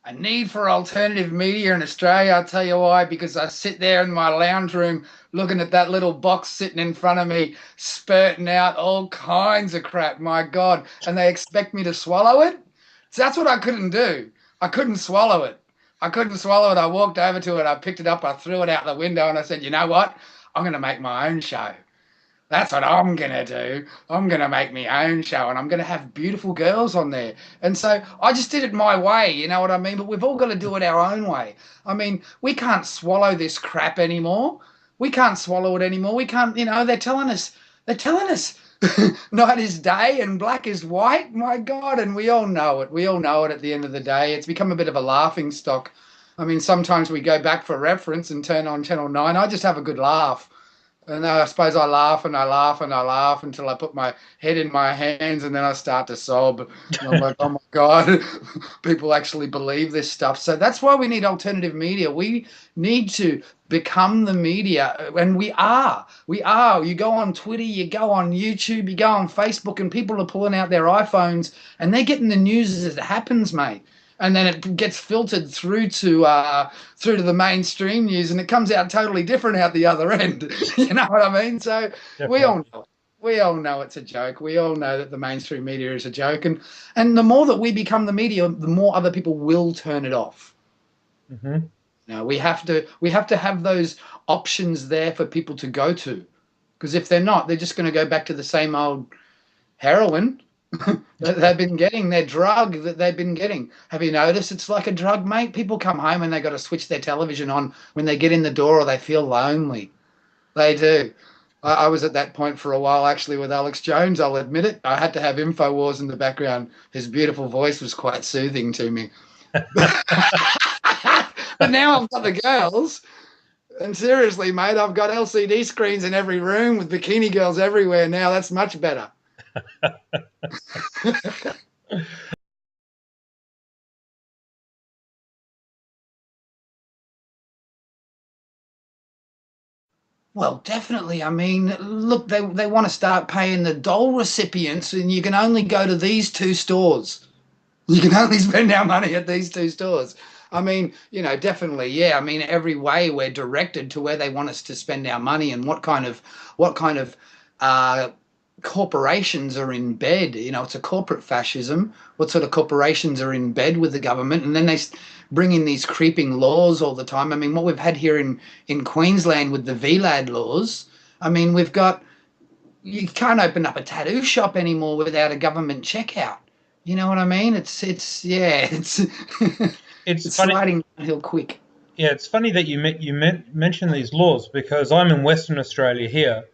A need for alternative media in Australia. I'll tell you why, because I sit there in my lounge room looking at that little box sitting in front of me, spurting out all kinds of crap. My God. And they expect me to swallow it. So that's what I couldn't do. I couldn't swallow it. I couldn't swallow it. I walked over to it. I picked it up. I threw it out the window and I said, you know what? I'm going to make my own show. That's what I'm going to do. I'm going to make my own show and I'm going to have beautiful girls on there. And so I just did it my way, you know what I mean? But we've all got to do it our own way. I mean, we can't swallow this crap anymore. We can't swallow it anymore. We can't, they're telling us night is day and black is white. My God. And we all know it. We all know it at the end of the day. It's become a bit of a laughing stock. I mean, sometimes we go back for reference and turn on Channel 9. I just have a good laugh. And I suppose I laugh and I laugh and I laugh until I put my head in my hands and then I start to sob. And I'm like, oh my God, people actually believe this stuff. So that's why we need alternative media. We need to become the media. And we are. We are. You go on Twitter, you go on YouTube, you go on Facebook, and people are pulling out their iPhones and they're getting the news as it happens, mate. And then it gets filtered through to the mainstream news, and it comes out totally different out the other end. You know what I mean? So Definitely. we all know it. We all know it's a joke. We all know that the mainstream media is a joke, and the more that we become the media, the more other people will turn it off. Mm-hmm. Now we have to have those options there for people to go to, because if they're not, they're just going to go back to the same old heroin that they've been getting, their drug that they've been getting. Have you noticed it's like a drug, mate? People come home and they got to switch their television on when they get in the door or they feel lonely. They do. I was at that point for a while, actually, with Alex Jones. I'll admit it. I had to have InfoWars in the background. His beautiful voice was quite soothing to me. But now I've got the girls. And seriously, mate, I've got LCD screens in every room with bikini girls everywhere now. That's much better. Well, definitely. I mean, look, they want to start paying the dole recipients, and you can only go to these two stores. You can only spend our money at these two stores. I mean, definitely, yeah. I mean, every way we're directed to where they want us to spend our money and what kind of uh, corporations are in bed. It's a corporate fascism. What sort of corporations are in bed with the government, and then they bring in these creeping laws all the time. I mean, what we've had here in Queensland with the VLAD laws. I mean, you can't open up a tattoo shop anymore without a government checkout. You know what I mean? It's It's funny. sliding downhill quick. Yeah, it's funny that you mention these laws, because I'm in Western Australia here,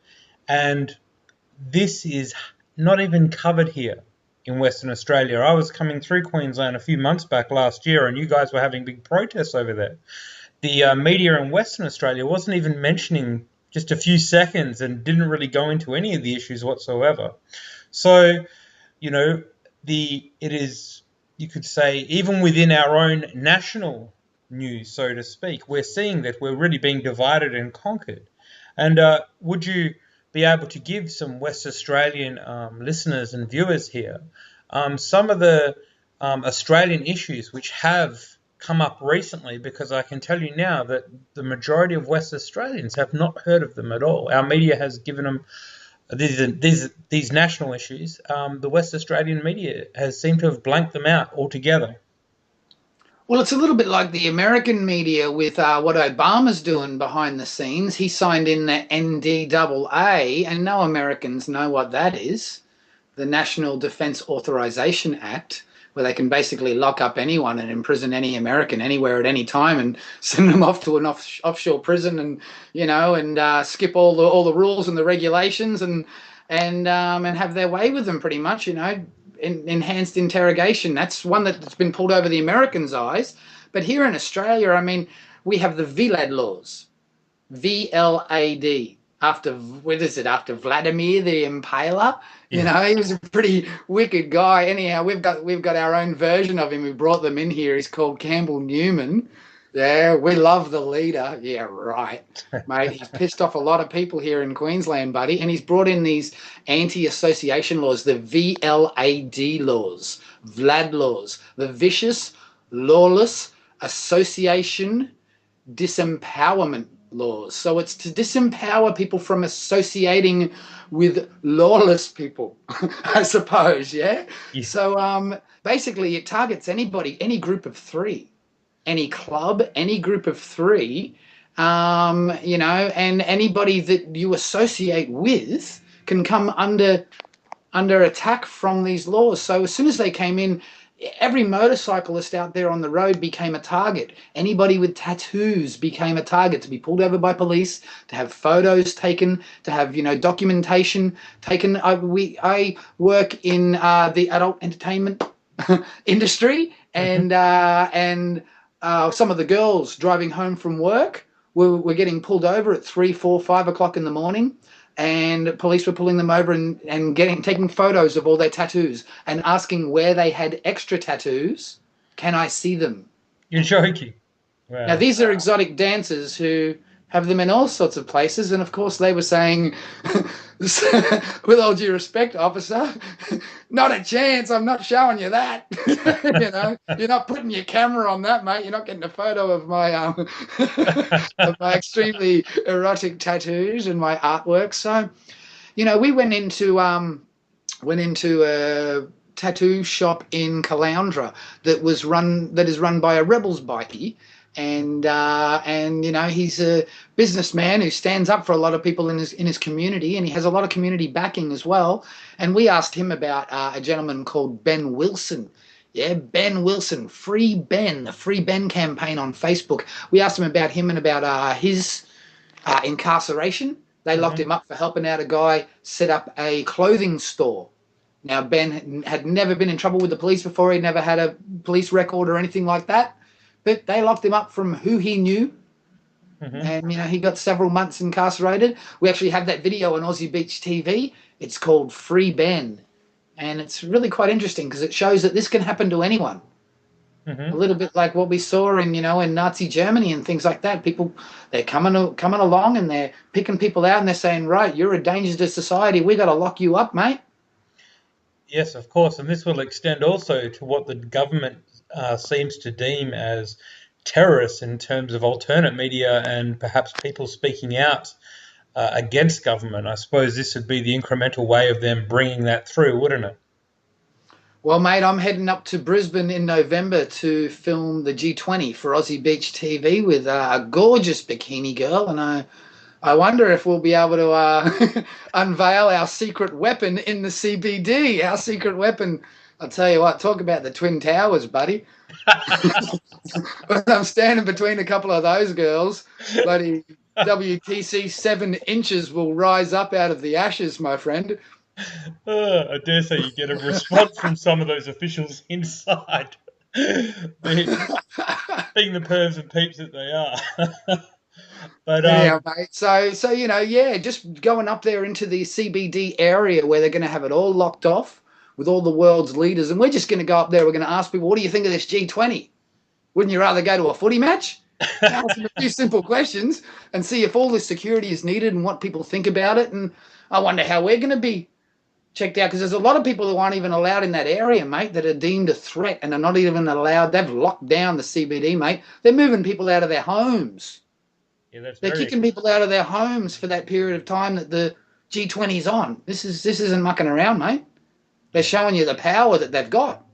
and this is not even covered here in Western Australia. I was coming through Queensland a few months back last year, and you guys were having big protests over there. The media in Western Australia wasn't even mentioning just a few seconds and didn't really go into any of the issues whatsoever. So, you know, it is, you could say, even within our own national news, so to speak, we're seeing that we're really being divided and conquered. And would you be able to give some West Australian listeners and viewers here some of the Australian issues which have come up recently? Because I can tell you now that the majority of West Australians have not heard of them at all. Our media has given them these national issues. The West Australian media has seemed to have blanked them out altogether. Well, it's a little bit like the American media with what Obama's doing behind the scenes. He signed in the NDAA, and no Americans know what that is, the National Defense Authorization Act, where they can basically lock up anyone and imprison any American anywhere at any time and send them off to an offshore prison, and skip all the rules and the regulations and have their way with them pretty much. Enhanced interrogation. That's one that's been pulled over the Americans' eyes. But here in Australia, I mean, we have the VLAD laws, VLAD. After Vladimir the Impaler. He was a pretty wicked guy. Anyhow, we've got our own version of him. We brought them in here. He's called Campbell Newman. Yeah, we love the leader. Yeah, right, mate. He's pissed off a lot of people here in Queensland, buddy. And he's brought in these anti-association laws, the VLAD laws, VLAD laws, the vicious lawless association disempowerment laws. So it's to disempower people from associating with lawless people, I suppose, yeah? Yeah. So basically it targets anybody, any group of three, any club, any group of three, and anybody that you associate with can come under attack from these laws. So as soon as they came in, every motorcyclist out there on the road became a target. Anybody with tattoos became a target to be pulled over by police, to have photos taken, to have documentation taken. I work in the adult entertainment industry, and some of the girls driving home from work were getting pulled over at 3, 4, 5 o'clock in the morning, and police were pulling them over and taking photos of all their tattoos and asking where they had extra tattoos. Can I see them? You're joking. Wow. Now, these are exotic dancers who have them in all sorts of places. And, of course, they were saying, with all due respect, officer, not a chance. I'm not showing you that. You're not putting your camera on that, mate. You're not getting a photo of my of my extremely erotic tattoos and my artwork. So, we went into a tattoo shop in Caloundra that is run by a Rebels bikie. And he's a businessman who stands up for a lot of people in his community, and he has a lot of community backing as well. And we asked him about a gentleman called Ben Wilson. Yeah, Ben Wilson, Free Ben, the Free Ben campaign on Facebook. We asked him about him and about his incarceration. They locked him up for helping out a guy set up a clothing store. Now, Ben had never been in trouble with the police before. He'd never had a police record or anything like that. But they locked him up from who he knew. And, he got several months incarcerated. We actually have that video on Aussie Beach TV. It's called Free Ben. And it's really quite interesting because it shows that this can happen to anyone. A little bit like what we saw in Nazi Germany and things like that. People, they're coming along and they're picking people out and they're saying, right, you're a danger to society. We got to lock you up, mate. Yes, of course. And this will extend also to what the government seems to deem as terrorists in terms of alternate media and perhaps people speaking out against government. I suppose this would be the incremental way of them bringing that through, wouldn't it? Well, mate, I'm heading up to Brisbane in November to film the G20 for Aussie Beach TV with a gorgeous bikini girl, and I wonder if we'll be able to unveil our secret weapon in the CBD. Our secret weapon, I'll tell you what, talk about the Twin Towers, buddy. When I'm standing between a couple of those girls, bloody WTC 7 inches will rise up out of the ashes, my friend. I dare say you get a response from some of those officials inside, being the pervs and peeps that they are. But yeah, mate. So just going up there into the CBD area where they're going to have it all locked off with all the world's leaders, and we're just going to go up there. We're going to ask people, what do you think of this G20? Wouldn't you rather go to a footy match? Ask them a few simple questions and see if all the security is needed and what people think about it. And I wonder how we're going to be checked out, because there's a lot of people who aren't even allowed in that area, mate, that are deemed a threat and are not even allowed. They've locked down the CBD, mate. They're moving people out of their homes. Yeah, they're kicking people out of their homes for that period of time that the G20's on. This isn't mucking around, mate. They're showing you the power that they've got.